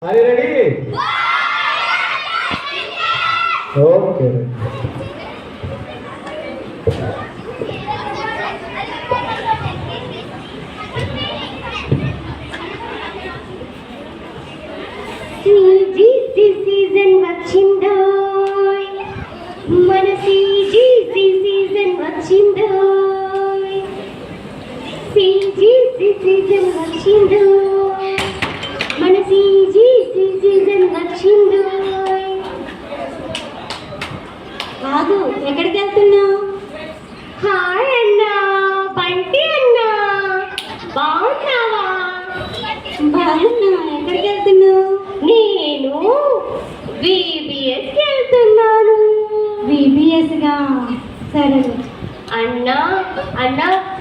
Are you ready? Okay. Season వచ్చిందోయ్, మన season వచ్చిందోయ్, season వచ్చిందోయ్, మన సీజన్ వచ్చిందోయ్. కాదు, ఎక్కడికి వెళ్తున్నావు? హాయ్ అన్నా, బంటి అన్నా, బాగున్నావా? బాగున్నా. ఎక్కడికి వెళ్తున్నావు? నేను VBS వెళ్తున్నాను. VBS గా? సరే. అన్నా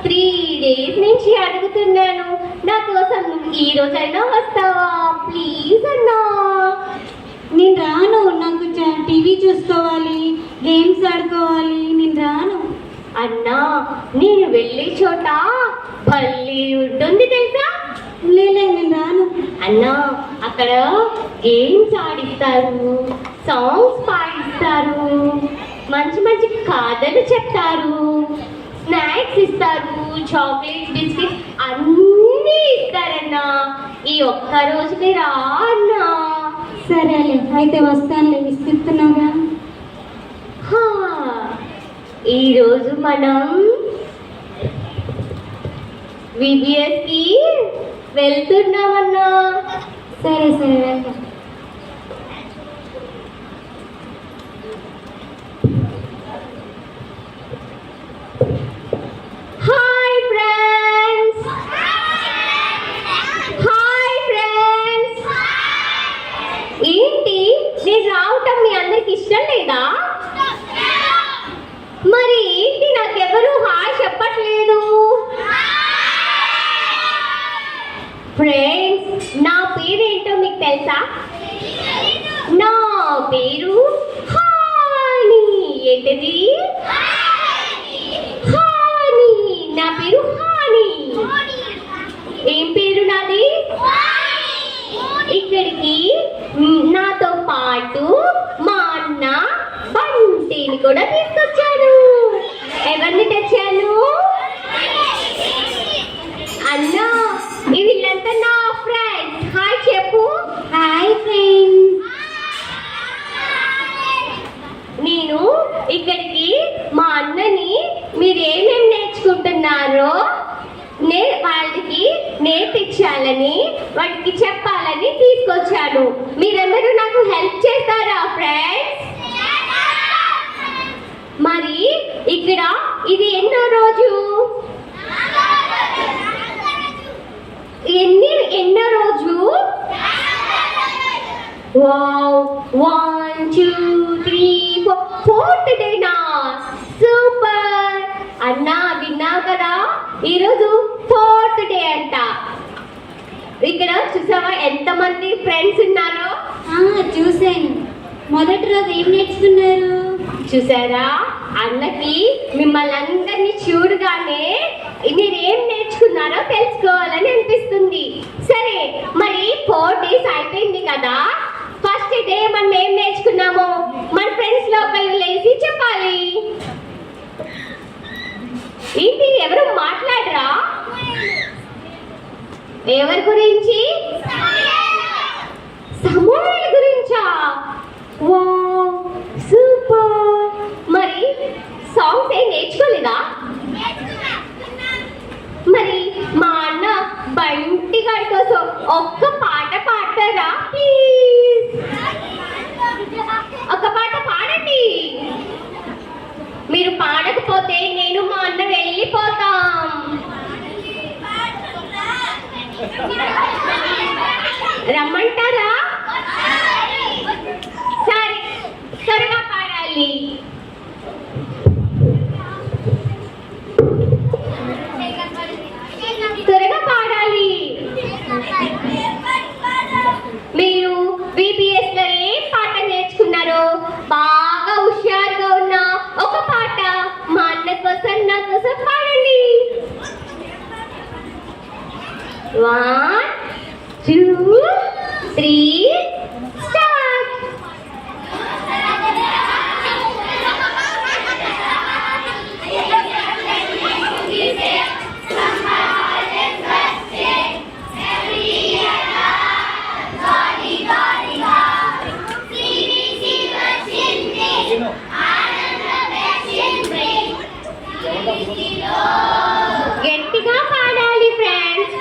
3 days నుంచి అడుగుతున్నాను, నా కోసం ఈ రోజైనా వస్తావా ప్లీజ్ అన్నా? నేను రాను, నాకు టీవీ చూసుకోవాలి, గేమ్స్ ఆడుకోవాలి, నేను రాను. అన్నా నేను వెళ్ళే చోట పల్లి ఉంటుంది తెలుసా? నేను రాను. అన్నా అక్కడ గేమ్స్ ఆడిస్తారు, సాంగ్స్ పాడిస్తారు, మంచి మంచి కథలు చెప్తారు, స్నాక్స్ ఇస్తారు, చాక్లెట్స్, బిస్కెట్స్ అన్నీ ఇస్తారన్నా. ఈ ఒక్క రోజుకి రా అన్నా. సరేలే, అయితే వస్తానులే, విసిస్తున్నాగా. ఈరోజు మనం VBS కి వెళ్తున్నామన్నా. సరే వెళ్దాం. హాయ్ ఫ్రెండ్స్, ఏంటి నేను రావటం మీ అందరికి ఇష్టం లేదా? మరి ఏంటి నాకెవరు హాయ్ చెప్పట్లేదు? ఫ్రెండ్స్, నా పేరేంటో మీకు తెలుసా? నా పేరు హాని. ఏంటిది? హాని. నా పేరు హాని. ఏం పేరు నాది? ఇక్కడికి నాతో పాటు మా అన్న బంటిని కూడా తీసుకొచ్చాను. ఎవరిని తెచ్చాను? అన్నా, వీళ్ళంతా నా ఫ్రెండ్స్. హాయ్ చెప్పు. Hi friends. నేను ఇక్కడికి మా అన్నని మీరు ఏమేమి నేర్చుకుంటున్నారో వాళ్ళకి నేర్పించాలని, వాటికి చెప్పాలని తీసుకొచ్చాను. మీరందరూ నాకు హెల్ప్ చేస్తారా ఫ్రెండ్స్? మరి ఇక్కడ ఇది ఎన్నో రోజు? ఎన్నో రోజు? Wow, 1 2 3 4 4th డేనా? సూపర్ అన్నా, విన్నావు కదా, ఈరోజు 4th డే అంట. ఇక్కడ చూసావా ఎంతమంది ఫ్రెండ్స్ ఉన్నారో? చూసాను. మొదటి రోజు ఏం నేర్చుకున్నారు? చూసారా, అన్నకి మిమ్మల్ని అందరినీ చూడగానే మీరు ఏం నేర్చుకున్నారో తెలుసుకోవాలని అనిపిస్తుంది. సరే, మరి 4 days అయిపోయింది కదా, ఫస్ట్ డే మనం ఏం నేర్చుకున్నామో మన ఫ్రెండ్స్ లోపలికి లేచి చెప్పాలి. ఏంటి ఎవరు మాట్లాడరా? ఎవరి గురించి? సమూహల గురించా? Wow, super. మరి సాంగ్స్ ఏం నేర్చుకోలేదా? మరి మా అన్న బంటి గారి కోసం ఒక్క పాట పాడతారా ప్లీజ్? ఒక పాట పాడండి. మీరు పాడకపోతే నేను మా అన్న వెళ్ళిపోతాం. రమ్మంటారా? సరే, త్వరగా పాడాలి. త్వరగా పాడాలి. మీరు VBS లో ఏ పాట నేర్చుకున్నారో బాగా హుషారుగా ఉన్న ఒక పాట మా అన్న కోసం నా కోసం పాడండి. 1 2 3 స్టార్ట్. గట్టిగా పాడాలి ఫ్రెండ్స్.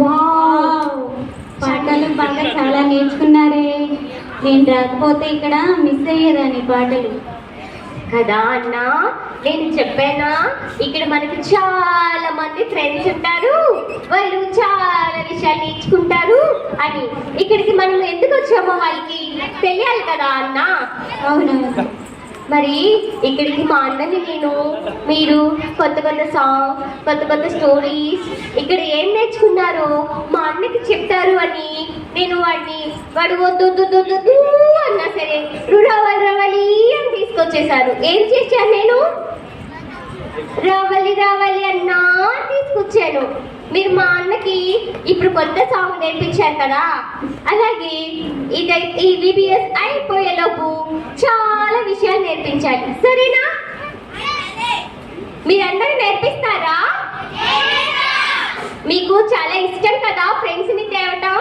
వావ్! పాటలు బాగా చాలా నేర్చుకున్నారే. నేను రాకపోతే ఇక్కడ మిస్ అయ్యేదాన్ని పాటలు. కదా అన్నా, నేను చెప్పానా ఇక్కడ మనకి చాలా మంది ఫ్రెండ్స్ ఉంటారు, వాళ్ళు చాలా విషయాలు నేర్చుకుంటారు అని. ఇక్కడికి మనం ఎందుకు వచ్చామో వాళ్ళకి తెలియాలి కదా అన్నా. అవునవును. మరి ఇక్కడికి మా అన్నని మీరు కొత్త కొత్త సాంగ్, కొత్త కొత్త స్టోరీస్ ఇక్కడ ఏం నేర్చుకున్నారో మా అన్నకి చెప్తారు అని నేను వాడు వద్దు అన్నా సరే రవలి అని తీసుకొచ్చేసారు. ఏం చేశాను నేను? రావాలి అన్నా తీసుకొచ్చాను. మీరు మా అన్నకి ఇప్పుడు కొత్త సాంగ్ నేర్పించారు కదా, అలాగే ఈ VBS అయిపోయేలోపు చాలా విషయాలు నేర్పించాలి, సరేనా? మీరందరూ నేర్పిస్తారా? మీకు చాలా ఇష్టం కదా ఫ్రెండ్స్ ని తేవటం.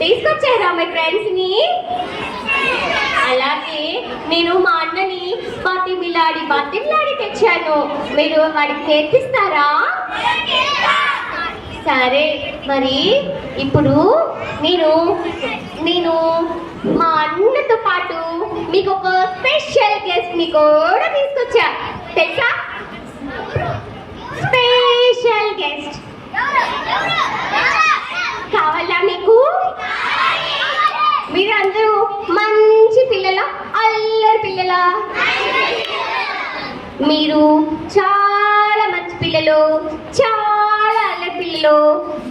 తీసుకొచ్చారా మీ ఫ్రెండ్స్ ని? అలాగే నేను మా అన్నని బతిమిలాడి తెచ్చాను. మీరు వాడికి నేర్పిస్తారా? సరే, మరి ఇప్పుడు నేను మా అన్నతో పాటు మీకు ఒక స్పెషల్ గెస్ట్ ని కూడా తీసుకొచ్చా, తెలుసా? స్పెషల్ గెస్ట్ కావాలా మీకు? మీరందరూ మంచి పిల్లల, అల్లరి పిల్లల? మీరు చాలా మంచి పిల్లలు, చాలా అల్లరి పిల్లలు.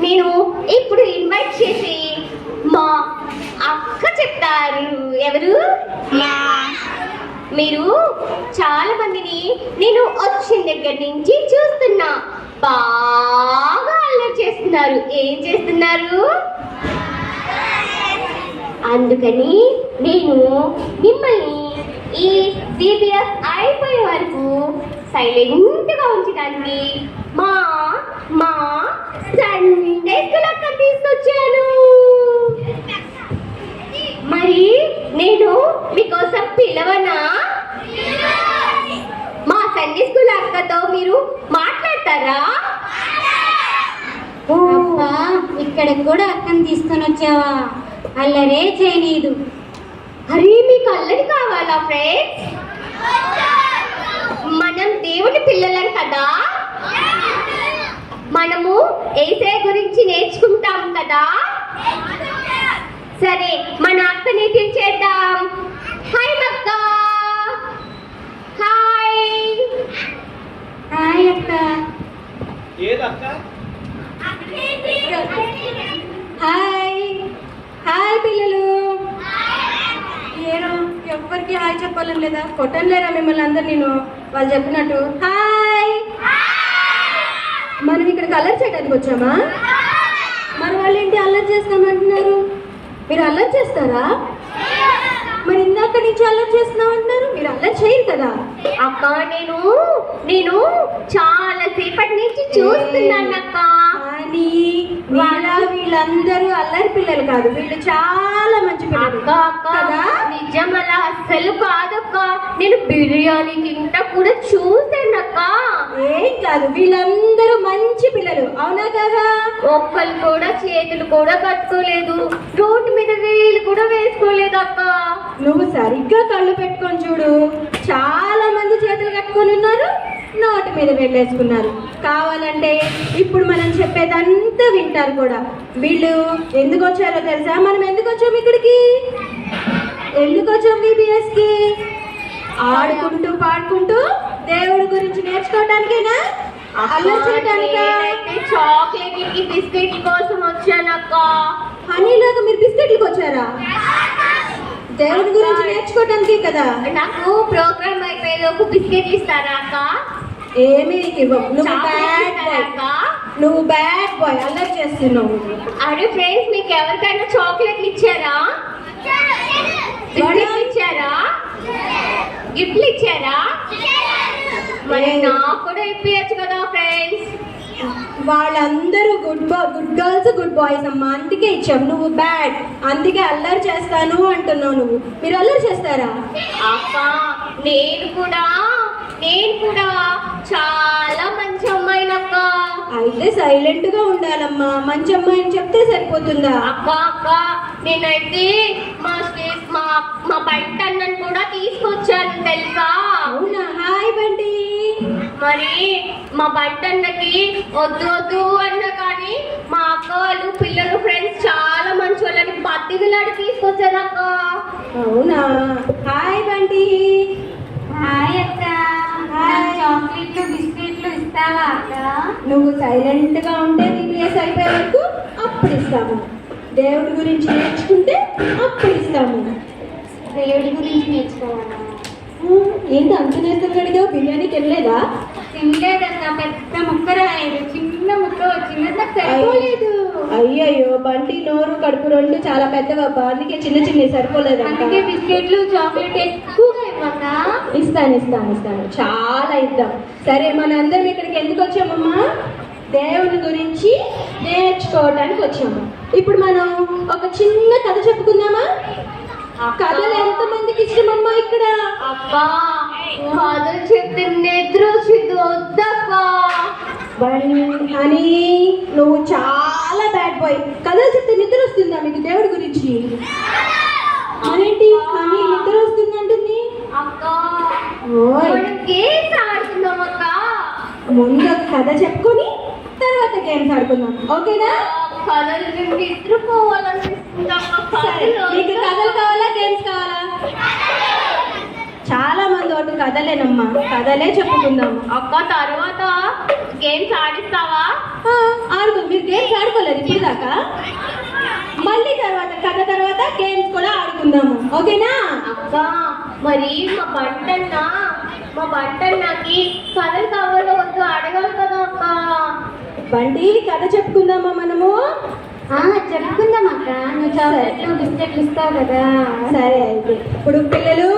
నేను ఇప్పుడు ఇన్వైట్ చేసి మా అక్క చెప్తారు. ఎవరు? మీరు చాలా మందిని నేను వచ్చిన దగ్గర నుంచి చూస్తున్నా, బాగా అల్లరి చేస్తున్నారు. ఏం చేస్తున్నారు? అందుకని నేను మిమ్మల్ని ఈ VBS అయిపోయే వరకు సైలెంట్గా ఉంచడానికి మా సండే స్కూల్ అక్క తీసుకొచ్చాను. మరి నేను మీకోసం పిలవనా? మా సండే స్కూల్ అక్కతో మీరు మాట్లాడతారా? అబ్బా, ఇక్కడ కూడా అక్కని తీసుకొని వచ్చావా? అల్లరే చేయనీదు. అరే, మీకు అల్లరి కావాలా ఫ్రెండ్స్? మనం దేవుని పిల్లలం కదా, మనము యేసయ్య గురించి నేర్చుకుంటాం కదా. సరే, మన అక్కని పిలిచేద్దాం. హాయ్ అక్క. హాయ్ అక్క. హాయ్ పిల్లలు. నేను ఎవ్వరికి హాయ్ చెప్పాలని లేదా? కొట్టం లేరా మిమ్మల్ని అందరు? నేను వాళ్ళు చెప్పినట్టు హాయ్. మనం ఇక్కడ అల్లరి చేయడానికి వచ్చామా? మన వాళ్ళు ఏంటి అల్లరి చేస్తామంటున్నారు? మీరు అల్లరి చేస్తారా? మరి ఇందాక నుంచి అల్లరి చేస్తున్నాం అంటున్నారు. మీరు అల్లరి చేయరు కదా అక్క. నేను చాలా సేపటి నుంచి చూస్తున్నాను అక్క. కానీ వీళ్ళందరూ అల్లరి పిల్లలు కాదు, వీళ్ళు చాలా మంచి పిల్లలు కదా. నిజం, అలా అస్సలు కాదక్క. నేను బిర్యానీ తింటా కూడా చూసానక్క. ఏం కాదు, వీళ్ళందరూ మంచి పిల్లలు, అవునా కదా? ఒక్కళ్ళు కూడా చేతులు కూడా కట్టుకోలేదు, రోడ్డు మీద వేలు కూడా వేసుకోలేదు అక్క. నువ్వు సరిగ్గా కళ్ళు పెట్టుకొని చూడు, నోటి మీద వెళ్ళేసుకున్నారు. కావాలంటే ఇప్పుడు మనం చెప్పేదంతా వింటారు కూడా. వీళ్ళు ఎందుకు వచ్చారో తెలుసా? మనం ఎందుకు వచ్చాం ఇక్కడికి? ఎందుకు వచ్చాం VBSకి? ఆడుకుంటూ పాడుకుంటూ దేవుడి గురించి నేర్చుకోవడానికేనా? అల్లరి చేయడానికా? చాక్లెట్ బిస్కెట్ కోసం వచ్చానక్క. హనీలాగా మీరు బిస్కెట్లకు వచ్చారా? దేవుడి గురించి నేర్చుకోవడానికి కదా. నాకు ప్రోగ్రామ్ అయిపోయేలోపు బిస్కెట్లు ఇస్తారా అక్క? ఏమీ ఇవ్వవు. నువ్వు బ్యాడ్ అక్క, బాయ్ అల్లరి చేస్తున్నావు. అరే ఫ్రెండ్స్, మీకు ఎవరికైనా చాక్లెట్లు ఇచ్చారా? బిస్కెట్లు ఇచ్చారా? గిఫ్ట్లు ఇచ్చారా? మరి నాకు కూడా ఇప్పించచ్చు కదా ఫ్రెండ్స్. వాళ్ళందరూ గుడ్ గర్ల్స్ గుడ్ బాయ్స్ అమ్మా, అందుకే ఇచ్చాం. నువ్వు బ్యాడ్, అందుకే అల్లరి చేస్తాను అంటున్నావు నువ్వు. మీరు అల్లరి చేస్తారా? అక్క, నేను కూడా చాలా మంచి అమ్మాయినక్క. అయితే సైలెంట్ గా ఉండాలమ్మా. మంచి అమ్మాయిని చెప్తే సరిపోతుందా? అక్క నేనైతే మా బయట అన్నను కూడా తీసుకొచ్చాను తెలుసా? అవునా? హాయ్ బండి. మరి మా బంటన్నకి వద్దు అన్నా కానీ మా అక్క వాళ్ళు పిల్లలు ఫ్రెండ్స్ చాలా మంచి వాళ్ళని బతికిలాడి తీసుకొచ్చారు అక్క. అవునా? హాయ్ బండి. హాయ్ అక్క. చాక్లెట్లు బిస్కెట్లు ఇస్తావా అక్క? నువ్వు సైలెంట్ గా ఉంటే VBS అయిపోయే వరకు అప్పుడు ఇస్తాము. దేవుడి గురించి నేర్చుకుంటే అప్పుడు ఇస్తాము. దేవుడి గురించి నేర్చుకోవాలా? ఏంటి అంత నేర్చుకుని అడిగావు? బిర్యానీకి వెళ్ళలేదా? తినలేదక్క. పెద్ద ముక్క రాలేదు, చిన్న ముక్క వచ్చింది, నాకు సరిపోలేదు. అయ్యయ్యో బంటి, నోరు కడుపు రెండు చాలా పెద్దవబ్బా, అందుకే చిన్న చిన్న సరిపోలేదంట. అందుకే బిస్కెట్లు చాక్లెట్ ఎక్కువగా ఇవ్వక. ఇస్తాను చాలా ఇద్దాం. సరే, మన అందరం ఇక్కడికి ఎందుకు వచ్చామమ్మా? దేవుని గురించి నేర్చుకోవడానికి వచ్చాము. ఇప్పుడు మనం ఒక చిన్న కథ చెప్పుకుందామా? కథలు ఎంత మందికి ఇష్టమమ్మా ఇక్కడ? అక్క, కథలు చెప్తే నిద్ర వచ్చింది, వద్దక్క. అని నువ్వు చాలా బ్యాడ్ బాయ్. కథలు చెప్తే నిద్ర వస్తుందా మీకు దేవుడి గురించి? అదేంటి అని నిద్ర వస్తుందంటుంది? అక్క, ఓయ్, మనం గేమ్స్ ఆడుతున్నాం అక్క. ముందు ఒక కథ చెప్పుకొని తర్వాత గేమ్స్ ఆడుకుందాం, ఓకేనా? కథలు నిద్రపోవాలనిపిస్తుంది అక్క. సరే, మీకు కథలు కావాలా గేమ్స్ కావాలా? చాలా మంది ఒకటి కథలేనమ్మా, కథలే చెప్పుకుందాము. అక్క, తర్వాత గేమ్స్ ఆడిస్తావా? ఆడుకుందాం. మీరు గేమ్స్ ఆడుకోలేదు ఇప్పుడు దాకా. మళ్ళీ తర్వాత కథ తర్వాత గేమ్స్ కూడా ఆడుకుందాము, ఓకేనా? అక్క, మరి మా బంటన్నకి కథలు కావాలో వద్దు అడగాలి కదా అక్క. బండి, కథ చెప్పుకుందామా మనము? చెప్పుకుందాం అక్క. నువ్వు చాక్లెట్లు బిస్కెట్లు ఇస్తావు కదా. సరే, అయితే ఇప్పుడు పిల్లలు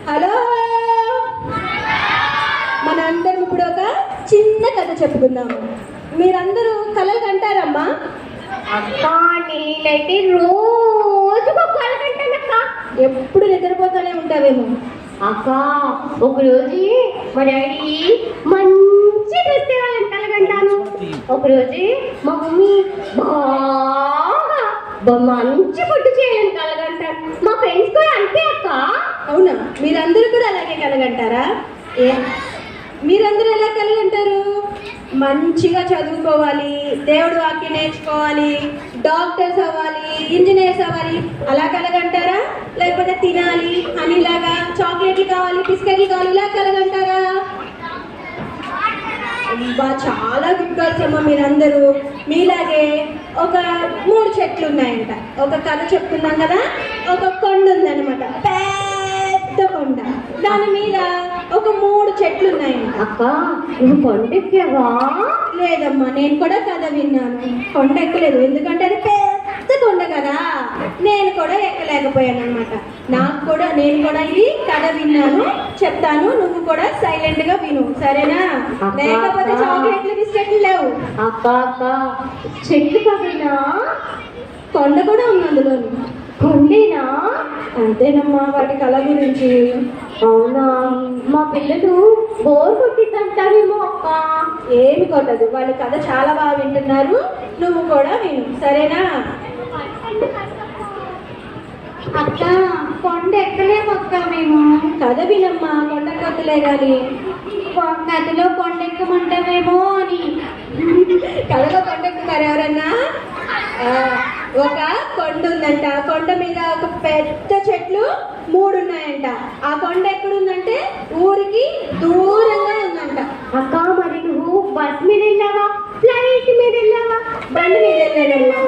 హలో, మనందరం ఇప్పుడు ఒక చిన్న కథ చెప్పుకుందాము. మీరందరూ కలలు కంటారమ్మా? అక్క, నేనైతే రోజు కళ కంటానక్క. ఎప్పుడు నిద్రపోతూనే ఉంటావేమో. అక్క, ఒకరోజు మా డాడీ మంచి డ్రెస్ తేవాలని కలగంటాను. ఒకరోజు మా మమ్మీ బాగా మంచి ఫుడ్ చేయాలని కలగంటాను. మా ఫ్రెండ్స్ కూడా అంతే అక్క. అవునా? మీరందరూ కూడా అలాగే కలగంటారా? మీరందరూ ఎలా కలగంటారు? మంచిగా చదువుకోవాలి, దేవుడు వాక్యం నేర్చుకోవాలి, డాక్టర్స్ అవ్వాలి, ఇంజనీర్స్ అవ్వాలి, అలా కలగంటారా? లేకపోతే తినాలి అనిలాగా చాక్లెట్లు కావాలి, బిస్కెట్లు కావాలి, ఇలా కలగంటారా? చాలా గుడ్ గర్ల్స్ అమ్మ మీరందరూ. మీలాగే ఒక 3 చెట్లు ఉన్నాయంట. ఒక కథ చెప్తున్నాం కదా, ఒక కొండ ఉందన్నమాట, పెద్ద కొండ. దాని మీద ఒక 3 చెట్లు ఉన్నాయంట. అక్క, నువ్వు కొండెక్కావా? లేదమ్మా, నేను కూడా కథ విన్నాను. కొండ ఎక్కలేదు, ఎందుకంటే అది పెద్ద కొండ కదా. నేను కూడా ఎక్కలేకపోయాను అనమాట. నేను కూడా ఇది కథ విన్నాను, చెప్తాను. నువ్వు కూడా సైలెంట్ గా విను, సరేనా? లేకపోతే చాక్లెట్లు బిస్కెట్లు లేవు. అక్క, చెట్టు పక్కన కొండ కూడా ఉంది అందులో. కొండేనా? అంతేనమ్మా, వాటి కళ గురించి. అవునా? మా పిల్లలు బోర్ కొట్టిద్దంటారేమో అక్క. ఏమి కొట్టదు, వాళ్ళ కథ చాలా బాగా వింటున్నారు. నువ్వు కూడా విను, సరేనా? అక్క, కొండ ఎక్కలేము అక్క మేము. కథ వినమ్మా, కొండ కొట్టలే కానీ. నదిలో కొండెక్కమంటావేమో అని. కళలో కొండెక్కుతారు ఎవరన్నా? ఒక కొండ ఉందంట. ఆ కొండ మీద ఒక పెద్ద చెట్లు 3 ఉన్నాయంట. ఆ కొండ ఎక్కడుందంటే ఊరికి దూరంగా ఉందంట. అక్క మరి నువ్వు బస్ మీద వెళ్ళావా, ఫ్లైట్ మీద వెళ్ళావా? బండి మీద వెళ్ళానమ్మా.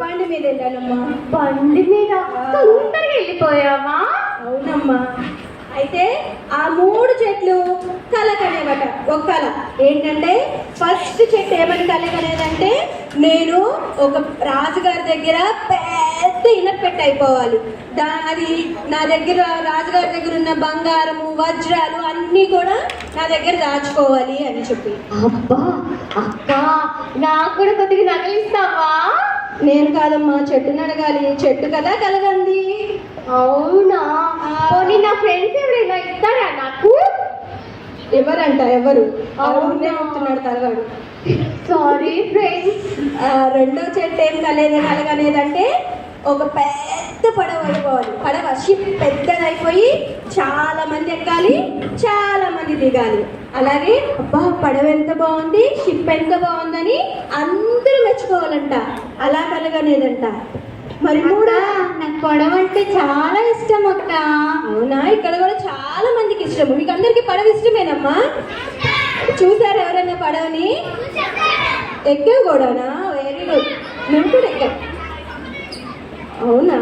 బండి మీద వెళ్ళానమ్మా. బండి మీద తొందరగా వెళ్ళిపోయావా? అవునమ్మా. అయితే ఆ 3 చెట్లు కలకనేవట. ఒక కళ ఏంటంటే ఫస్ట్ చెట్టు ఏమని కలకనేదంటే, నేను ఒక రాజుగారి దగ్గర పెద్ద ఇనపెట్టు అయిపోవాలి. అది నా దగ్గర రాజుగారి దగ్గర ఉన్న బంగారము వజ్రాలు అన్నీ కూడా నా దగ్గర దాచుకోవాలి అని చెప్పి. అబ్బా అక్క, నాకు కూడా కొద్దిగా నగలిస్తావా? నేను కాదమ్మా, చెట్టుని అడగాలి. చెట్టు కదా కలగంది. అవునా? పోనీ నా ఫ్రెండ్స్ ఎవరైనా ఇస్తారా నాకు? ఎవరంట? ఎవరు? అవునా? అవుతున్నాడు తలగాడు. Sorry friends. రెండో చెట్టు ఏం కలగనేదంటే, ఒక పెద్ద పడవ అయిపోవాలి. పడవ షిప్ పెద్దదైపోయి చాలా మంది ఎక్కాలి, చాలా మంది దిగాలి. అలాగే అబ్బా పడవ ఎంత బాగుంది, షిప్ ఎంత బాగుందని అందరూ మెచ్చుకోవాలంట. అలా కలగనేదంట. మరి కూడా నాకు పడవ అంటే చాలా ఇష్టం అక్క. అవునా? ఇక్కడ కూడా చాలా మందికి ఇష్టము. మీకు అందరికి పడవ ఇష్టమేనమ్మా? చూసారు ఎవరైనా పడవని? ఎక్కావు కూడానా? Very good. నువ్వు కూడా ఎక్కావు. అవునా?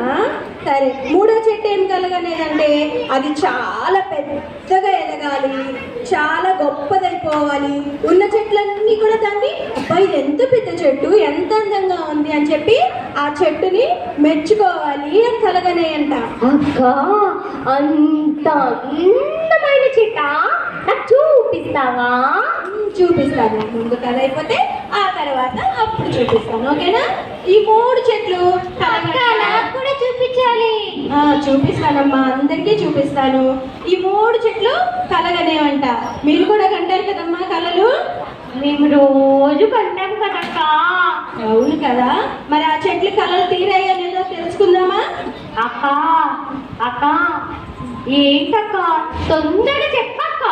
సరే, మూడో చెట్టు ఏం కలగనేదంటే, అది చాలా పెద్దగా ఎదగాలి, చాలా గొప్పదైపోవాలి. ఉన్న చెట్లన్నీ కూడా దాన్ని అబ్బా ఇది ఎంత పెద్ద చెట్టు, ఎంత అందంగా ఉంది అని చెప్పి ఆ చెట్టుని మెచ్చుకోవాలి అని కలగనేయంట. అక్క, అంత అందమైన చెట్ట నాకు చూపిస్తావా? చూపిస్తాను. ముందు కథ అయిపోతే ఆ తర్వాత అప్పుడు చూపిస్తాను. ఓకేనా? ఈ 3 చెట్లు కూడా చూపించాలి. చూపిస్తానమ్మా, అందరికీ చూపిస్తాను. ఈ 3 చెట్లు కలగనేవంట. మీరు కూడా కంటారు కదమ్మా కలలు? మేము రోజు కంటాం కదక్క. అవును కదా. మరి ఆ చెట్లు కలలు తీరాయో లేదో తెలుసుకుందామా? అక్క అక్క, ఏంటక్క తొందరగా చెప్పక్క.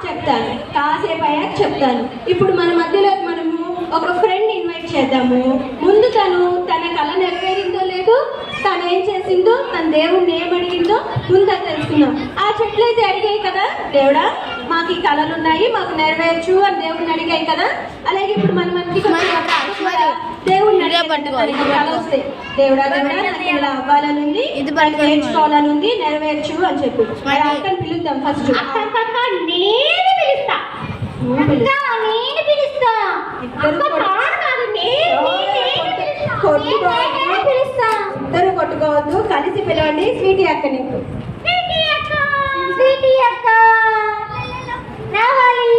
చెప్తాను, కాసేపు అయ్యాక చెప్తాను. ఇప్పుడు మన మధ్యలో మనము ఒక ఫ్రెండ్ ఇన్వైట్ చేద్దాము. ముందు తను తన కళ నెరవేరిందో లేదో, తను ఏం చేసిందో, తన దేవుణ్ణి ఏమడిగిందో ముందు అది తెలుసుకుందాం. ఆ చెట్లు అయితే అడిగాయి కదా, దేవుడా మాకు ఈ కళలు ఉన్నాయి, మాకు నెరవేర్చు అని దేవుడిని అడిగాయి కదా. అలాగే ఇప్పుడు మన మధ్యకి దేవుడిని కళ వస్తాయి. దేవుడా దేవుడా నాకు ఇలా అవ్వాలని ఉంది, నేర్చుకోవాలని ఉంది, నెరవేర్చు అని చెప్పి. మరి అక్కని పిలుద్దాం ఫస్ట్. నేను పిలుస్తా. నేను పిలుస్తా. ఇద్దరు కొట్టుకోవద్దు, కలిసి పిలవండి. స్వీటీ అక్కని. స్వీటీ అక్క రావాలి.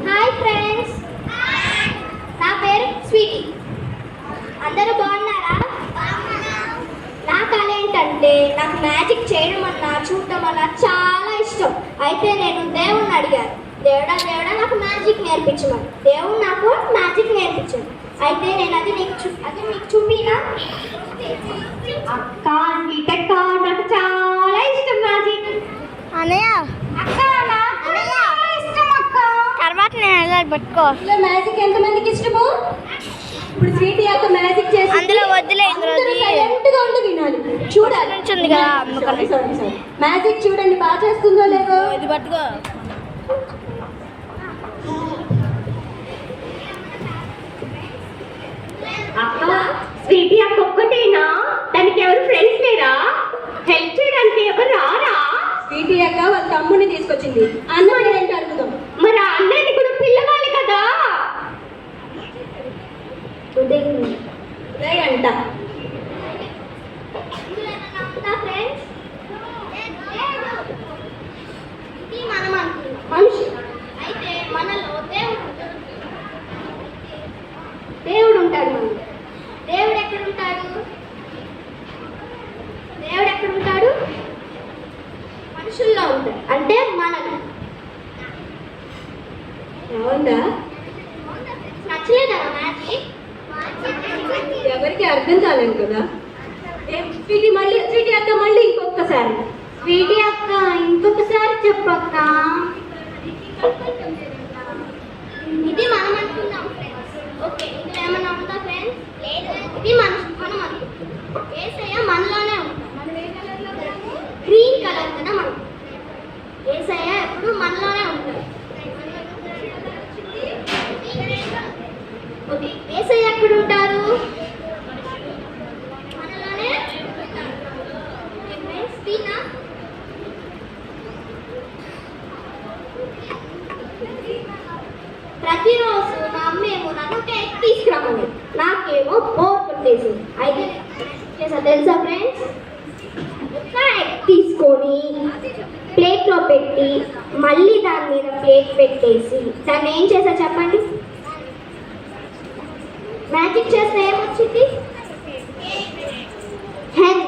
హాయ్ ఫ్రెండ్స్, నా పేరు స్వీటీ. అందరూ బాగున్నారా? నా కళ ఏంటంటే, నాకు మ్యాజిక్ చేయడం అన్నా చూడటం అన్నా చాలా ఇష్టం. అయితే నేను దేవుణ్ణి అడిగాను, దేవుడా దేవుడా నాకు మ్యాజిక్ నేర్పించమని. దేవుడు నాకు మ్యాజిక్ నేర్పించాడు. అయితే నేను అది మీకు చూపినా? అక్క వీటక్క, నాకు చాలా ఇష్టం మ్యాజిక్. అన్నయ్య అక్క నాకు చాలా ఇష్టం అక్క. తర్వాత నేను ఎలా పట్టుకో. ఇలా మ్యాజిక్ ఎంతమందికి ఇష్టము? ఇప్పుడు స్వీటీ యొక్క మ్యాజిక్ చేసి అందులో వదిలే, ఇందులో సైలెంట్ గా ఉండి వినాలి, చూడాలి. ఉంది కదా అందుకని. మ్యాజిక్ చూడండి బాగా చేస్తుందో లేదో. ఇది పట్టుకో. అక్క స్వీటీ అక్క ఒక్కటేనా? దానికి ఎవరు ఫ్రెండ్స్ లేరా? హెల్ప్ చేయడానికి ఎవరు రారా? స్వీటీ యొక్క వాళ్ళ తమ్ముడిని తీసుకొచ్చింది. అన్నయ్య ఏంటి అడుగుదాం. మరి ఆ అన్నయ్యని కూడా పిల్లవాలి కదా. ఉదయ్ అంట. మనం అనుకున్నాం మనిషి. అయితే మనలో దేవుడు ఉంటాడు. మనలో దేవుడు ఎక్కడుంటాడు? దేవుడు ఎక్కడుంటాడు? మనుషుల్లో ఉంటాడు. అంటే మనలో. అవునా? నచ్చలేదా మ్యాజిక్? ఎవరికి అర్థం కాలేదు కదా. స్వీటీ అక్క మళ్ళీ ఇంకొకసారి. స్వీటీ అక్క ఇంకొకసారి చెప్పక్క. ఇది మనం అనుకుందాం ఫ్రెండ్స్. ఓకే, ఇందులో ఏమన్నా ఉందా ఫ్రెండ్స్? లేదు. ఇది మనం అనుకుందాం. యేసయ్య మనలోనే ఉంటాం. మనం ఏ కలర్లో ఉంటాము? గ్రీన్ కలర్ కదా మనం. యేసయ్య ఎప్పుడు మనలోనే ఉంటాడు. ఓకే, యేసయ్య ఎక్కడ ఉంటారు? మనలోనే ఉంటారు. ఓకే ఫ్రెండ్స్, దీనా ప్రతిరోజు మా అమ్మేమో నన్ను కేక్ తీసుకురామని, నాకేమో బోర్ కొట్టేసింది. అయితే చేసా తెలుసా ఫ్రెండ్స్? ఒక ఎగ్ తీసుకొని ప్లేట్లో పెట్టి మళ్ళీ దాని మీద ప్లేట్ పెట్టేసి దాన్ని ఏం చేసా చెప్పండి? మ్యాజిక్ చేస్తే ఏమొచ్చింది? హెన్.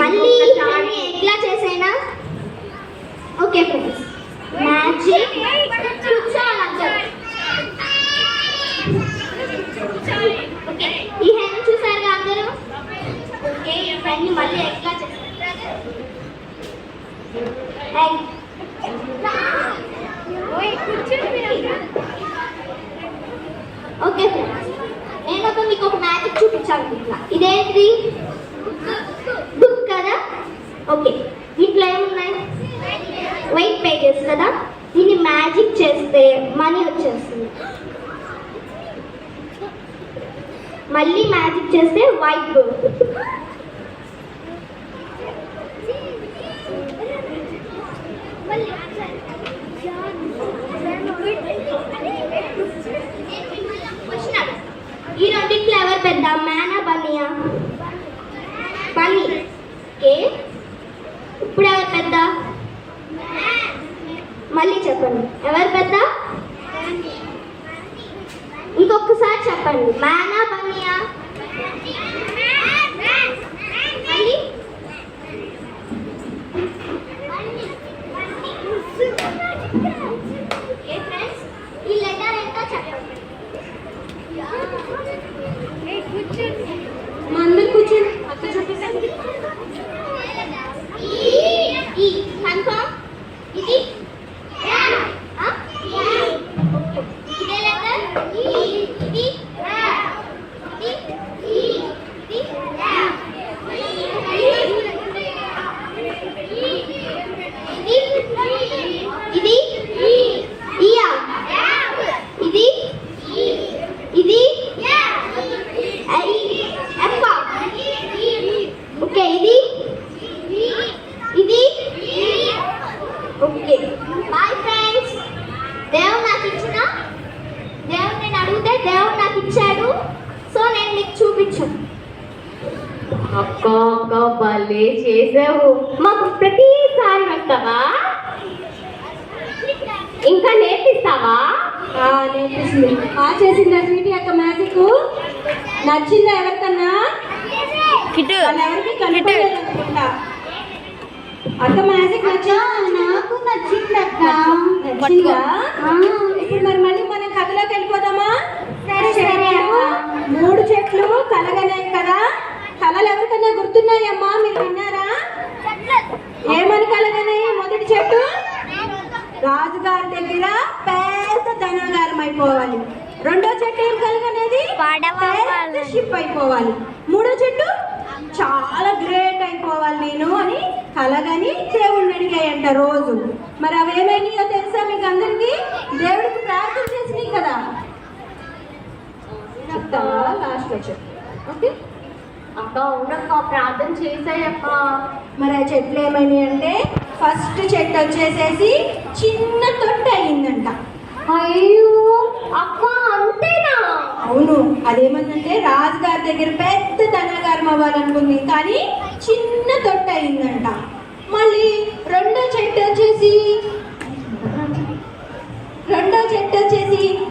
మళ్ళీ ఎట్లా చేసేనా? ఓకే ఫ్రెండ్స్, మ్యాజిక్ కూర్చోవాలంటారు. ఓకే, ఈ హెన్ చూసారుగా అందరూ? ఓకే, ఈ హెన్ మళ్ళీ ఎట్లా చేస్తారు? ఓకే ఫ్రెండ్స్, నేను మీకు ఒక మ్యాజిక్ చూపించాలనుకుంటున్నా. ఇదేంటి? బుక్ కదా. ఓకే, దీంట్లో ఏమున్నాయి? వైట్ పేజెస్ కదా. దీన్ని మ్యాజిక్ చేస్తే మనీ వచ్చేస్తుంది. మళ్ళీ మ్యాజిక్ చేస్తే వైట్ బుక్. ఈ రెండింటిలో ఎవరు పెద్ద? మ్యానా బన్నీయా? బన్నీ. ఓకే, ఇప్పుడు ఎవరు పెద్ద? మళ్ళీ చెప్పండి, ఎవరు పెద్ద? ఇంకొకసారి చెప్పండి, మ్యానా బన్నీయా? మళ్ళీ ఓకే ఫ్రెండ్స్, ఈ లెటర్ ఏంటో చెప్పండి. మా అందరు కూర్చోండి. అక్క చూపిస్తాను. ఈ కన్ఫర్మ్. ఇది ఇదే లెటర్. ఇది ఇది ఇయా. ఇది ఇది ఎఫ్. ఓకే, ఇది ఇది ఓకే. Bye friends. దేవుడు నాకు ఇచ్చిన దేవుడు నేను అడిగితే దేవుడు నాకు ఇచ్చాడు. సో నేను మీకు చూపించాను. అక్క అక్క భలే చేసావు. మాకు ప్రతిసారి వస్తావా? ఇంకా నేర్పిస్తావా? నేర్పిస్తుంది. చేసిందా స్వీటీ అక్క మ్యాజిక్? నచ్చిందా ఎవరికన్నా? కిట్టు ఎవరికి కనుక్కోలేదు అనుకుంటా. అక్క మ్యాజిక్ నచ్చిందా? నాకు నచ్చింది అక్క. నచ్చిందా? ఇప్పుడు మరి మళ్ళీ మనం కథలోకి వెళ్ళిపోదామా? సరే అక్క. 3 చెట్లు కలగనాయి కదా. కళలు ఎవరికన్నా గుర్తున్నాయమ్మా? మీరు విన్నారా? ఏమని కలగనాయి? మొదటి చెట్టు రాజుగారి దగ్గర పెద్ద ధనగారం అయిపోవాలి. రెండో చెట్టు ఏం కలగనేది? పెద్ద షిప్ అయిపోవాలి. మూడో చెట్టు చాలా గ్రేట్ అయిపోవాలి నేను అని కలగని దేవుడిని అడిగాయంట రోజు. మరి అవేమైనాయో తెలుసా మీకు అందరికి? దేవుడికి ప్రార్థన చేసినాయి కదా. చెప్తావా? లాస్ట్ లో చెప్పు. ఓకే అక్క అవునక్క ప్రార్థన చేసాయక్క. మరి ఆ చెట్లు ఏమైనాయి అంటే, ఫస్ట్ చెట్టు వచ్చేసేసి చిన్న తొట్టు అయ్యిందంట. అయ్యో అక్క అంతేనా? అవును, అదేమందంటే రాజుగారి దగ్గర పెద్ద ధనగారం అవ్వాలనుకుంది, కానీ చిన్న తొట్టు అయిందంట. మళ్ళీ రెండో చెట్టు వచ్చేసి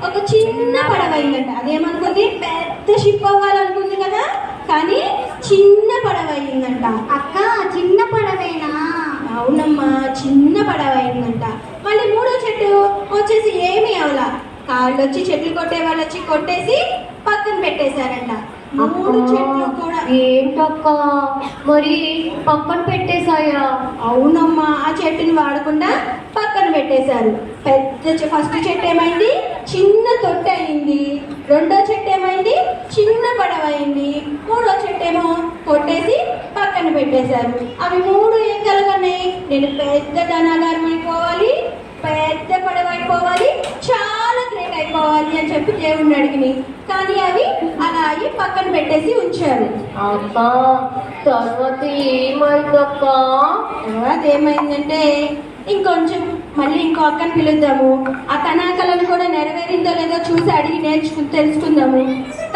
ఒక చిన్న పడవ అయిందంట. అదేమనుకుంది? పెద్ద షిప్ అవ్వాలనుకుంది కదా, కానీ చిన్న పడవ అయిందంట. అక్క చిన్న పడవేనా? అవునమ్మా, చిన్న పడవ అయిందంట. మళ్ళీ మూడో చెట్టు వచ్చేసి ఏమీ అవలా, వాళ్ళు వచ్చి చెట్లు కొట్టే వాళ్ళు వచ్చి కొట్టేసి పక్కన పెట్టేశారంట. 3 చెట్లు కూడా. ఏంటక్క మరి పక్కన పెట్టేశాయా? అవునమ్మా, ఆ చెట్టుని వాడకుండా పక్కన పెట్టేశారు. ఫస్ట్ చెట్టు ఏమైంది, చిన్న తొట్టి అయింది. రెండో చెట్టు ఏమైంది, చిన్న పడవ అయింది. మూడో చెట్టు ఏమో కొట్టేసి పక్కన పెట్టేశారు. అవి 3 ఏం కలగన్నాయి, నేను పెద్ద ధనాగారం అయిపోవాలి, పెద్ద పడవ అయిపోవాలి, చాలా గ్రేట్ అయిపోవాలి అని చెప్పి దేవుణ్ణి అడిగిని. కానీ అవి అలా అయ్యి పక్కన పెట్టేసి ఉంచారు. అక్క తర్వాత ఏమైందక్క? తర్వాత ఏమైందంటే ఇంకొంచెం మళ్ళీ ఇంకో అక్కని పిలుద్దాము, ఆ తనాకలను కూడా నెరవేరిందో లేదో చూసి అడిగి తెలుసుకుందాము.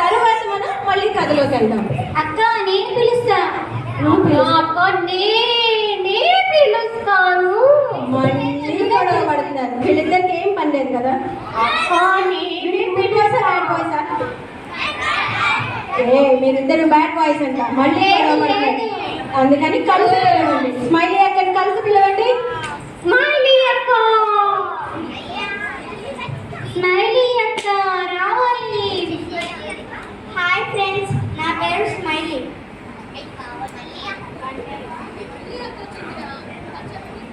తర్వాత మనం మళ్ళీ కథలోకి వెళ్దాం. అక్క నేను పిలుస్తా. అక్క నేనే పిలుస్తాను. మళ్ళీ గొడవ పడుతున్నారు. వీళ్ళిద్దరికి ఏం పని లేదు కదా. అక్క నేనే మీరిద్దరు బ్యాడ్ బాయ్స్ అంట. మళ్ళీ గొడవ పడుతున్నారు. అందుకని కలిసి పిలవండి. స్మైలీ అక్కని కలిసి పిలవండి. స్మైలీ అక్క, స్మైలీ అక్క రావాలి. హాయ్ ఫ్రెండ్స్, నా పేరు స్మైలీ.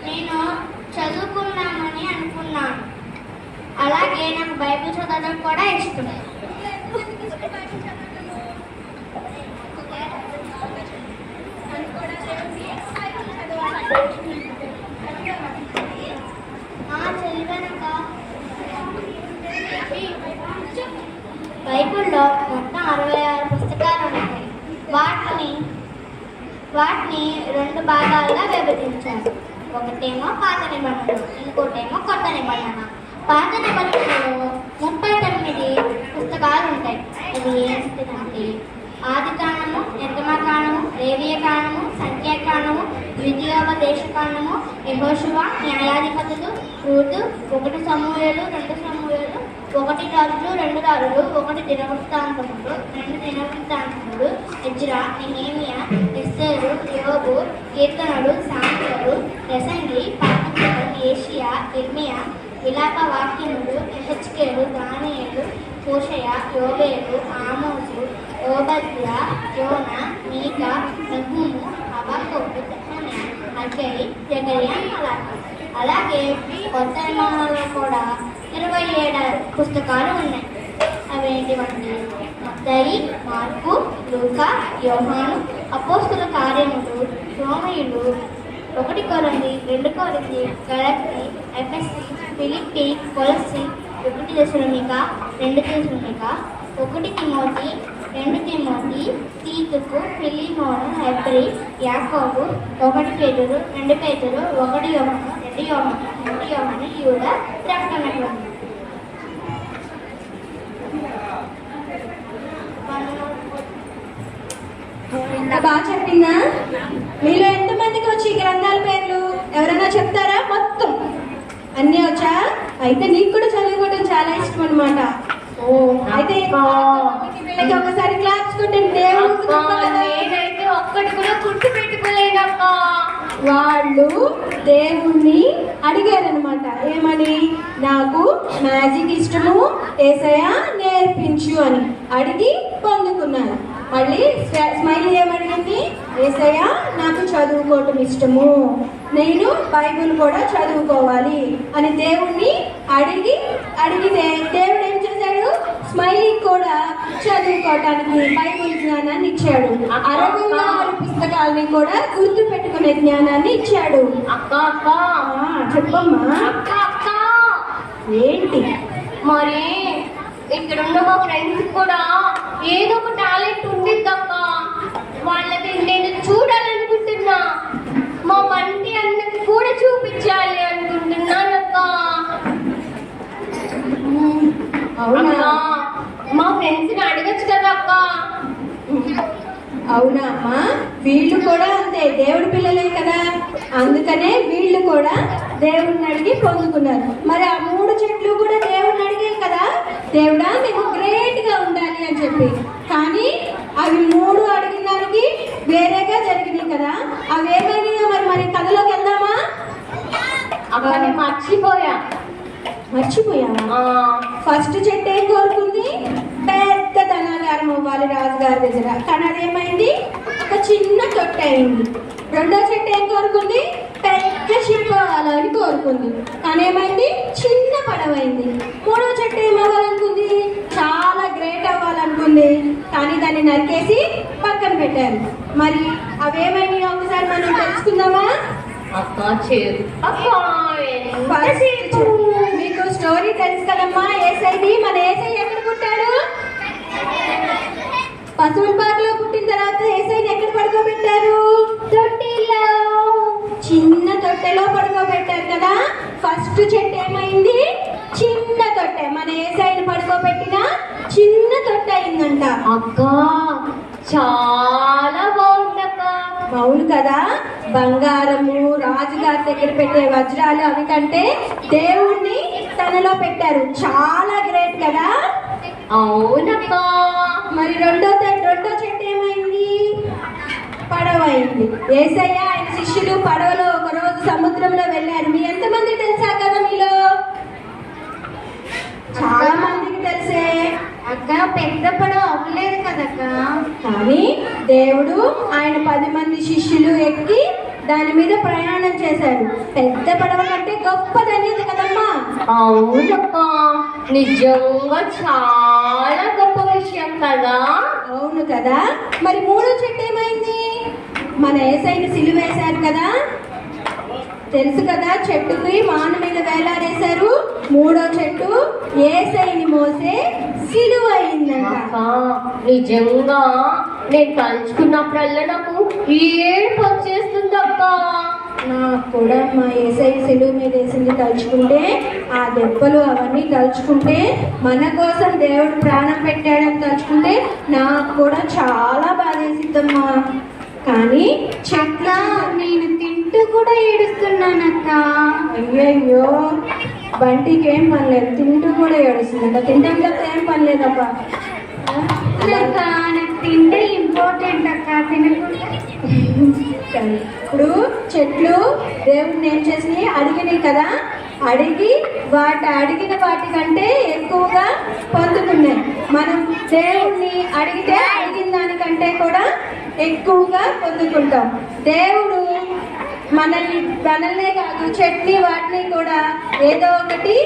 నేను చదువుకున్నామని అనుకున్నాను. అలాగే నాకు బైబిల్ చదవడం కూడా ఇష్టం. బైబిల్లో మొత్తం 66 పుస్తకాలు ఉన్నాయి. వాటిని 2 భాగాలుగా విభజించారు. ఒకటేమో పాత నిబంధన, ఇంకోటేమో కొత్త నిబంధన. పాత నిబంధనలో 39 పుస్తకాలు ఉంటాయి. అవి ఏంటంటే ఆదికాండము, నిర్గమకాండము, లేవియకాండము, సంఖ్యాకాండము, ద్వితీయోపదేశకాండము, యెహోషువ, న్యాయాధిపతులు, రూతు, 1 సమూయేలు, 2 సమూయేలు, 1 రాజులు, 2 రాజులు, 1 దినవృత్తాంతములు, 2 దినవృత్తాంతములు, ఎజ్రా, నెహెమియా, ఎస్తేరు, యోబు, కీర్తనలు, సామెతలు, ప్రసంగి, పాఠకులు, ఏషియా, ఇర్మియా, విలాప వాక్యములు, యెహెజ్కేలు, దానియేలు, హోషేయ, యోబేలు, ఆమోసు, ఓబద్య, యోనా, మీకా, నహూము, హబక్కూకు, జెఫన్యా, హగ్గై, జకర్యా, మలాకి. అలాగే కొత్త నిబంధనలో కూడా 27 పుస్తకాలు ఉన్నాయి. అవేంటివంటే మత్తయి, మార్కు, లూకా, యోహాను, అపోస్తుల కార్యములు, రోమీయులు, 1 కొరింథీ, 2 కొరింథీ, గలతీ, ఎఫెసీ, Philippi, కొలస్సీ, 1 దెసలోనిక, 2 దెసలోనిక, 1 Timothy, 2 Timothy, తీతుకు, Philemon, Hebrew, యాకోబు, 1 పేతురు, 2 పేతురు, 1 యోహాను, 2 యోహాను, 3 యోహాను, యూదా, ప్రకటన గ్రంథం. బాగా చెప్పిందా? మీలో ఎంతమందికి వచ్చి ఈ గ్రంథాల పేర్లు ఎవరైనా చెప్తారా? మొత్తం అన్నీ వచ్చా? అయితే నీకు కూడా చదువుకోవడం చాలా ఇష్టం అనమాట. ఓ అయితే వీళ్ళకి ఒకసారి క్లాప్స్ కొట్టండి. నేనైతే ఒక్కటి కూడా గుర్తు పెట్టుకోలేదక్క. వాళ్ళు దేవుణ్ణి అడిగారనమాట. ఏమని? నాకు మ్యాజిక్ ఇష్టము, యేసయ్య నేర్పించు అని అడిగి పొందుకున్నారు. మళ్ళీ స్మైలీ ఏమడిగింది? యేసయ్య నాకు చదువుకోవటం ఇష్టము, నేను బైబిల్ కూడా చదువుకోవాలి అని దేవుణ్ణి అడిగితే దేవుడు ఏం చేశాడు? స్మైలీ కూడా చదువుకోవటానికి బైబిల్ జ్ఞానాన్ని ఇచ్చాడు. 66 పుస్తకాలని కూడా గుర్తు పెట్టుకునే జ్ఞానాన్ని ఇచ్చాడు. అక్క అక్క చెప్పమ్మా. అక్క అక్క ఏంటి? మరి ఇక్కడ ఉన్న మా ఫ్రెండ్స్ కూడా ఏదో ఒక టాలెంట్ ఉండిద్ది అక్క. వాళ్ళకి నేను చూడాలనుకుంటున్నా. మా బంటి అన్నకి కూడా చూపించాలి అనుకుంటున్నాను అక్క. అవునా? మా ఫ్రెండ్స్ ని అడగచ్చు కదా అక్క. అవునా అమ్మా? వీళ్ళు కూడా అంతే, దేవుడి పిల్లలే కదా, అందుకనే వీళ్ళు కూడా దేవుడిని అడిగి పొందుకున్నారు. మరి ఆ 3 చెట్లు కూడా దేవుడిని అడిగాయి కదా, దేవుడా మేము గ్రేట్ గా ఉండాలి అని చెప్పి. కానీ అవి 3 అడిగిన దానికి వేరేగా జరిగినాయి కదా. అవి ఏమైనాయో మరి కథలోకి వెళ్దామా? అక్కడ మర్చిపోయా. మర్చిపోయావా? ఫస్ట్ చెట్టు ఏం కోరుకుంది? పెద్ద ధనాగారం అవ్వాలి రాజుగారి దగ్గర. కానీ అదేమైంది? ఒక చిన్న తొట్టె అయింది. రెండో చెట్టు ఏం కోరుకుంది? పెద్ద షిప్ అవ్వాలని కోరుకుంది. కానీ ఏమైంది? చిన్న పడవైంది. మూడో చెట్టు ఏమవ్వాలనుకుంది? చాలా గ్రేట్ అవ్వాలనుకుంది. కానీ దాన్ని నరికేసి పక్కన పెట్టారు. మరి అవేమైనా ఒకసారి మనం తెలుసుకుందామా? మీకు స్టోరీ తెలుసు కదమ్మా ఏసైది. మన ఏసై ఎక్కడ పుట్టాడు? పశువుల పాకలో పుట్టిన తర్వాత ఏసైని ఎక్కడ పడుకోబెట్టారు? తొట్టెలో, చిన్న తొట్టెలో పడుకోబెట్టారు కదా. ఫస్ట్ చెట్టు ఏమైంది? చిన్న తొట్టె. మన ఏసైని పడుకోబెట్టిన చిన్న తొట్టె అయిందంట. అక్క చాలా బాగుందక్క. అవును కదా. బంగారము, రాజుగారి దగ్గర పెట్టే వజ్రాలు అవి కంటే దేవుణ్ణి తనలో పెట్టారు. చాలా గ్రేట్ కదా. అవునక్క. మరి రెండో చెట్టు ఏమైంది? పడవ అయింది. యేసయ్య ఆయన శిష్యులు పడవలో ఒక రోజు సముద్రంలో వెళ్ళారు. మీ ఎంతమంది తెలుసా కదా? మీలో చాలా మందికి తెలిసే. అక్క పెద్ద పడవ అవ్వలేదు కదక్క. కానీ దేవుడు ఆయన 10 మంది శిష్యులు ఎక్కి దాని మీద ప్రయాణం చేశాడు. పెద్ద పడవ కంటే గొప్పదనేది కదమ్మా. అవునక్క, నిజంగా చాలా గొప్ప విషయం కదా. అవును కదా. మరి మూడో చెట్టు ఏమైంది? మన యేసయ్యని సిలువ వేశారు కదా, తెలుసు కదా. చెట్టుకి మాను మీద వేలాడేశారు. మూడో చెట్టు యేసయ్యని మోసే సిలువ అయిందంట. నిజంగా నేను తలుచుకున్నప్పుడల్లా నాకు ఏడుపు వచ్చేస్తుంది అక్క. నాకు కూడా మా యేసయ్య సిలువ మీద వేసింది తలుచుకుంటే, ఆ దెబ్బలు అవన్నీ తలుచుకుంటే, మన కోసం దేవుడు ప్రాణం పెట్టాడని తలుచుకుంటే నాకు కూడా చాలా బాధేసిద్దమ్మా. కానీ చెట్ల నేను తింటూ కూడా ఏడుస్తున్నానక్క. అయ్యయ్యో, బంటికి ఏం పనిలేదు, తింటూ కూడా ఏడుస్తుందంట. తింటాం కదా, ఏం పనిలేదబ్బా. నాకు తింటే ఇంపార్టెంట్ అక్క, తినకుండా. ఇప్పుడు చెట్లు దేవుడిని ఏం చేసినాయి? అడిగినాయి కదా. అడిగి అడిగిన వాటికంటే ఎక్కువగా పొందుతున్నాయి. మనం దేవుణ్ణి అడిగితే అడిగిన దానికంటే కూడా ఎక్కువగా పొందుకుంటాం. దేవుడు మనల్నే కాదు, చెట్ని వాటిని కూడా ఏదో ఒకటి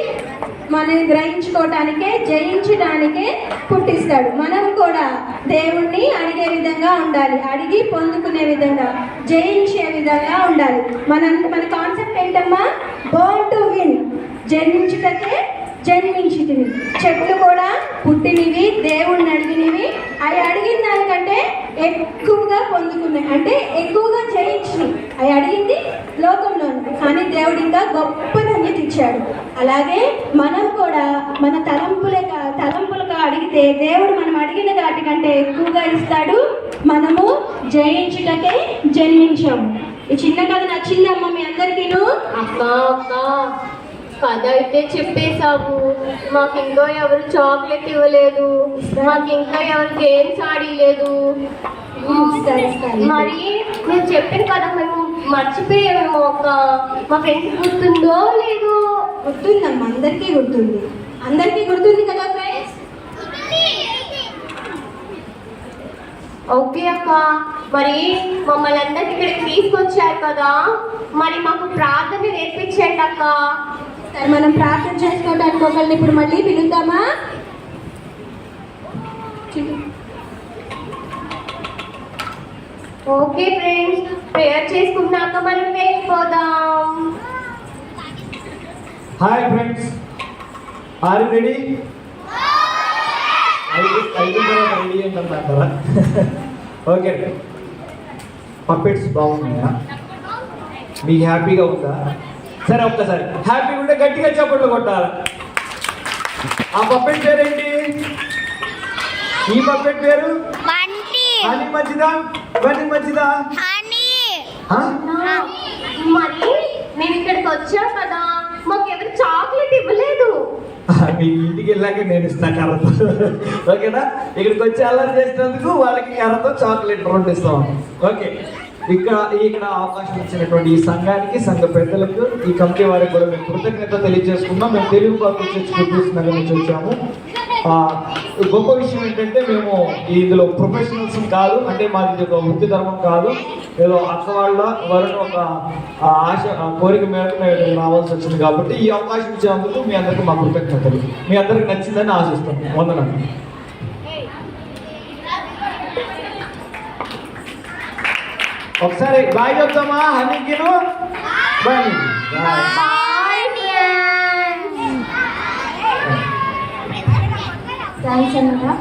మనల్ని గ్రహించుకోవటానికే, జయించడానికే పుట్టిస్తాడు. మనం కూడా దేవుణ్ణి అడిగే విధంగా ఉండాలి, అడిగి పొందుకునే విధంగా, జయించే విధంగా ఉండాలి. మన కాన్సెప్ట్ ఏంటమ్మా? Born to win. జన్మించుటకే జన్మించితివి. చెట్లు కూడా పుట్టినవి, దేవుణ్ణి అడిగినవి. అవి అడిగిన దానికంటే ఎక్కువగా పొందుకున్నాయి, అంటే ఎక్కువగా జయించినవి. అవి అడిగింది లోకంలో, కానీ దేవుడు ఇంకా గొప్పదన్నీ ఇచ్చాడు. అలాగే మనం కూడా మన తలంపులుగా అడిగితే దేవుడు మనం అడిగిన వాటికంటే ఎక్కువగా ఇస్తాడు. మనము జయించుటకే జన్మించాము. ఈ చిన్న కథ నచ్చిందమ్మా మీ అందరికీను? అక్క కథ అయితే చెప్పేశాము. మాకు ఇంకా ఎవరు చాక్లెట్ ఇవ్వలేదు, మాకు ఇంకా ఎవరు గేమ్స్ ఆడిలేదు. మరి నేను చెప్పాను కదా, మేము మర్చిపోయాము అక్క. మా ఫ్రెండ్స్ గుర్తుందో లేదో? గుర్తుందమ్మా, అందరికీ గుర్తుంది. అందరికీ గుర్తుంది కదా ఫ్రెండ్స్? ఓకే అక్క. మరి మమ్మల్ని అందరికి ఇక్కడికి తీసుకొచ్చారు కదా, మరి మాకు ప్రార్థన నేర్పించండి అక్క. సరే, మనం ప్రార్థన చేసుకోవడానికి ఒకళ్ళని ఇప్పుడు మళ్ళీ పిలుద్దామా? ఓకే ఫ్రెండ్స్, ప్రేయర్ చేసుకున్నాక మనం వెళ్ళిపోదాం. Hi friends, are you ready? ఐదు రెడీ ఏంటంటారా? ఓకే, పప్పెట్స్ బాగున్నాయా? మీకు హ్యాపీగా ఉందా? సరే, ఒక్కసారి హ్యాపీగా ఉంటే గట్టిగా చప్పట్లు కొట్టాలి. ఆ పప్పెట్ పేరేంటి? ఈ పప్పెట్ పేరు హనీ. మంచిదా? బండి మంచిదా? మరి మేము ఇక్కడికి వచ్చాం కదా, మాకు ఎవరు చాక్లెట్ ఇవ్వలేదు. మీ ఇంటికి వెళ్ళాక నేను ఇస్తా కర్రతో. ఓకేనా? ఇక్కడికి వచ్చి అల్లరి చేసినందుకు వాళ్ళకి కర్రతో చాక్లెట్ 2 ఇస్తాం. ఓకే, ఇక్కడ అవకాశం ఇచ్చినటువంటి ఈ సంఘానికి, సంఘ పెద్దలకు, ఈ కమిటీ వారికి కూడా మేము కృతజ్ఞత తెలియజేసుకున్నాం. మేము తెలుగు బాబు చర్చ్ నగర్ నుంచి వచ్చాము. గొప్ప విషయం ఏంటంటే మేము ఇందులో ప్రొఫెషనల్స్ కాదు, అంటే మాది ఒక వృత్తి ధర్మం కాదు. ఏదో అక్క వాళ్ళ వరకు ఒక ఆశ కోరిక మేరకు మేము రావాల్సి వచ్చింది. కాబట్టి ఈ అవకాశం ఇచ్చినందుకు మీ అందరికీ మా కృతజ్ఞతలు. మీ అందరికి నచ్చిందని ఆశిస్తాను. వందనాలు. ఒకసారి బాయ్ చెప్తామా హనీకిను? బాయ్. థ్యాంక్స్ అన్నమాట.